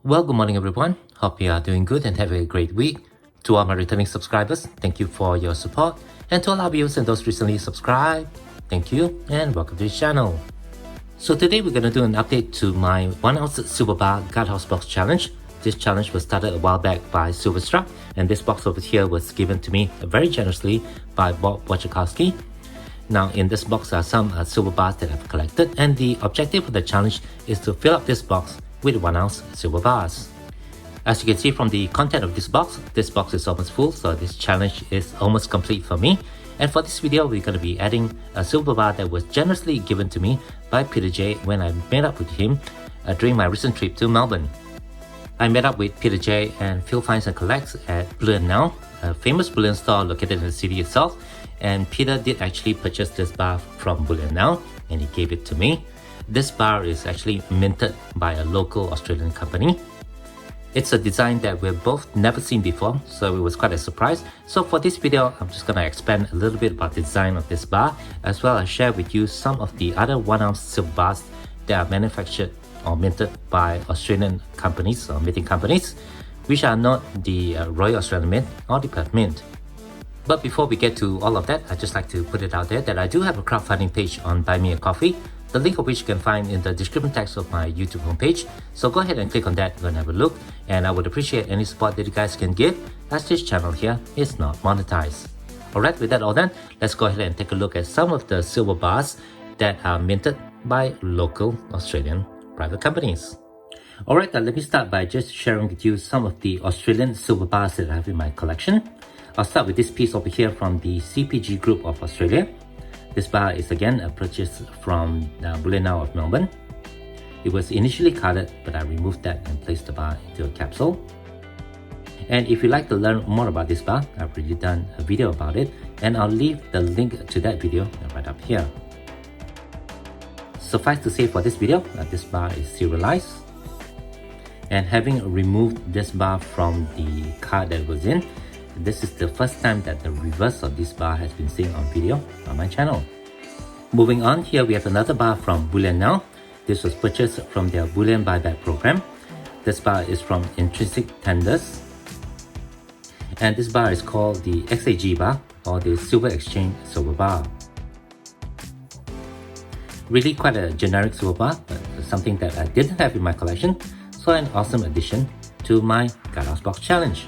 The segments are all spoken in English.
Well, good morning everyone. Hope you are doing good and have a great week. To all my returning subscribers, thank you for your support. And to all our viewers and those recently subscribed, thank you and welcome to the channel. So today we're going to do an update to my 1 ounce silver bar guardhouse box challenge. This challenge was started a while back by Silverstruck, and this box over here was given to me very generously by Bob Wachakowski. Now in this box are some silver bars that I've collected, and the objective of the challenge is to fill up this box with 1 ounce silver bars. As you can see from the content of this box is almost full, so this challenge is almost complete for me. And for this video, we're going to be adding a silver bar that was generously given to me by Peter J when I met up with him during my recent trip to Melbourne. I met up with Peter J and Phil Finds and Collects at Bullion Now, a famous bullion store located in the city itself. And Peter did actually purchase this bar from Bullion Now and he gave it to me. This bar is actually minted by a local Australian company. It's a design that we've both never seen before, so it was quite a surprise. So for this video, I'm just going to expand a little bit about the design of this bar, as well as share with you some of the other 1 ounce silver bars that are manufactured or minted by Australian companies or minting companies, which are not the Royal Australian Mint or the Perth Mint. But before we get to all of that, I'd just like to put it out there that I do have a crowdfunding page on Buy Me a Coffee, the link of which you can find in the description text of my YouTube homepage. So go ahead and click on that and have a look, and I would appreciate any support that you guys can give, as this channel here is not monetized. Alright, with that all done, let's go ahead and take a look at some of the silver bars that are minted by local Australian private companies. Alright, let me start by just sharing with you some of the Australian silver bars that I have in my collection. I'll start with this piece over here from the CPG Group of Australia. This bar is again a purchase from Bullion Now of Melbourne. It was initially carded, but I removed that and placed the bar into a capsule. And if you'd like to learn more about this bar, I've already done a video about it, and I'll leave the link to that video right up here. Suffice to say for this video, this bar is serialized. And having removed this bar from the card that it was in, this is the first time that the reverse of this bar has been seen on video on my channel. Moving on, here we have another bar from Bullion Now. This was purchased from their Bullion buyback program. This bar is from Intrinsic Tenders. And this bar is called the XAG bar, or the Silver Exchange Silver Bar. Really quite a generic silver bar, but something that I didn't have in my collection, so an awesome addition to my Guardhouse Box Challenge.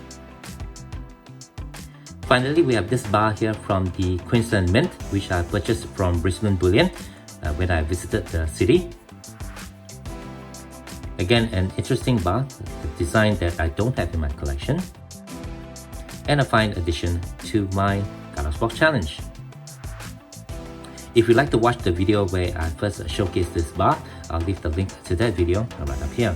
Finally, we have this bar here from the Queensland Mint, which I purchased from Brisbane Bullion when I visited the city. Again, an interesting bar, a design that I don't have in my collection, and a fine addition to my Guardhouse Box Challenge. If you'd like to watch the video where I first showcased this bar, I'll leave the link to that video right up here.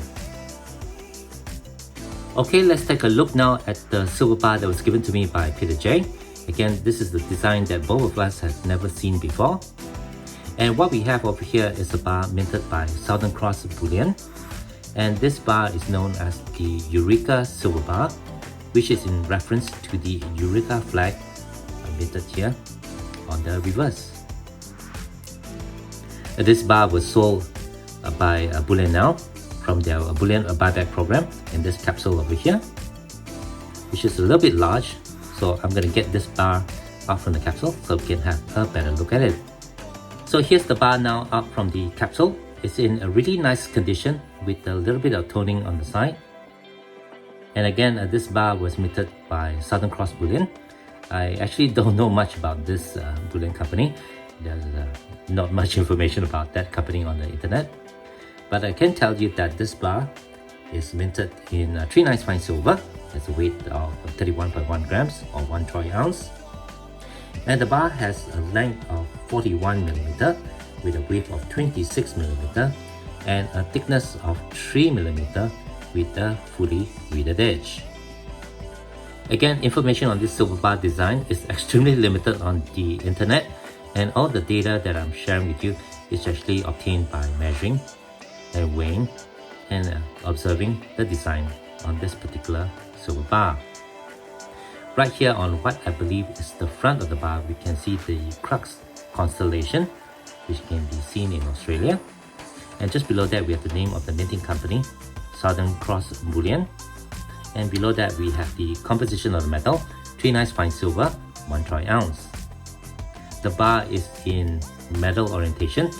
Okay, let's take a look now at the silver bar that was given to me by Peter J. Again, this is the design that both of us have never seen before. And what we have over here is a bar minted by Southern Cross Bullion. And this bar is known as the Eureka silver bar, which is in reference to the Eureka flag minted here on the reverse. This bar was sold by Bullion Now from their Bullion buyback program in this capsule over here, which is a little bit large, so I'm going to get this bar out from the capsule so we can have a better look at it. So here's the bar now out from the capsule. It's in a really nice condition with a little bit of toning on the side. And again, this bar was minted by Southern Cross Bullion. I actually don't know much about this bullion company. There's not much information about that company on the internet. But I can tell you that this bar is minted in 3/9 fine silver. Has a weight of 31.1 grams or 1 troy ounce. And the bar has a length of 41mm with a width of 26mm and a thickness of 3mm with a fully weeded edge. Again, information on this silver bar design is extremely limited on the internet, and all the data that I'm sharing with you is actually obtained by measuring and weighing and observing the design on this particular silver bar. Right here on what I believe is the front of the bar, we can see the Crux Constellation, which can be seen in Australia. And just below that, we have the name of the minting company, Southern Cross Bullion. And below that we have the composition of the metal, 3 nice fine silver, 1 troy ounce. The bar is in medal orientation,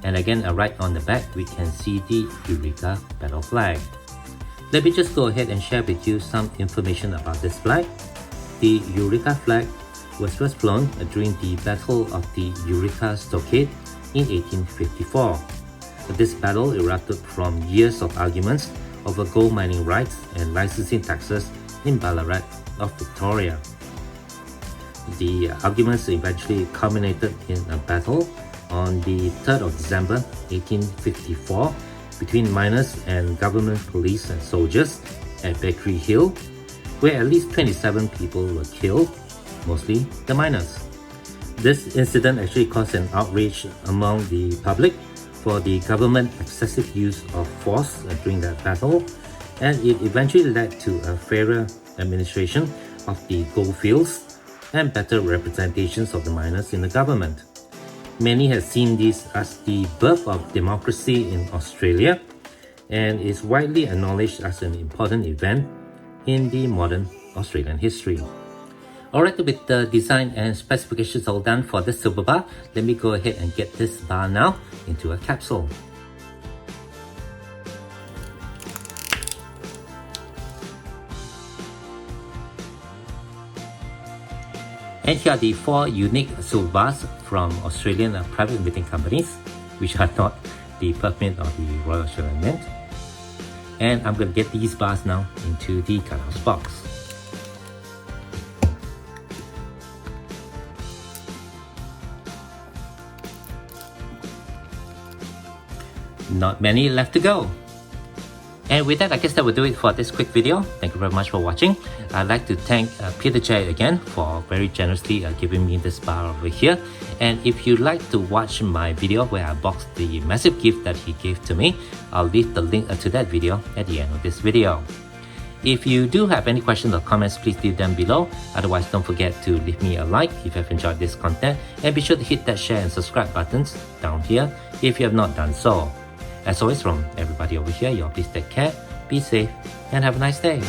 and again right on the back we can see the Eureka battle flag. Let me just go ahead and share with you some information about this flag. The Eureka flag was first flown during the Battle of the Eureka Stockade in 1854. This battle erupted from years of arguments over gold mining rights and licensing taxes in Ballarat of Victoria. The arguments eventually culminated in a battle on the 3rd of December 1854 between miners and government police and soldiers at Bakery Hill, where at least 27 people were killed, mostly the miners. This incident actually caused an outrage among the public for the government's excessive use of force during that battle, and it eventually led to a fairer administration of the goldfields and better representations of the miners in the government. Many have seen this as the birth of democracy in Australia, and is widely acknowledged as an important event in the modern Australian history. Alright, with the design and specifications all done for this silver bar, let me go ahead and get this bar now into a capsule. And here are the 4 unique silver bars from Australian private minting companies, which are not the permit of the Royal Australian Mint. And I'm going to get these bars now into the cuthouse box. Not many left to go. And with that, I guess that will do it for this quick video. Thank you very much for watching. I'd like to thank Peter J again for very generously giving me this bar over here. And if you'd like to watch my video where I boxed the massive gift that he gave to me, I'll leave the link to that video at the end of this video. If you do have any questions or comments, please leave them below. Otherwise, don't forget to leave me a like if you have enjoyed this content, and be sure to hit that share and subscribe buttons down here if you have not done so. As always, from everybody over here, y'all please take care, be safe, and have a nice day.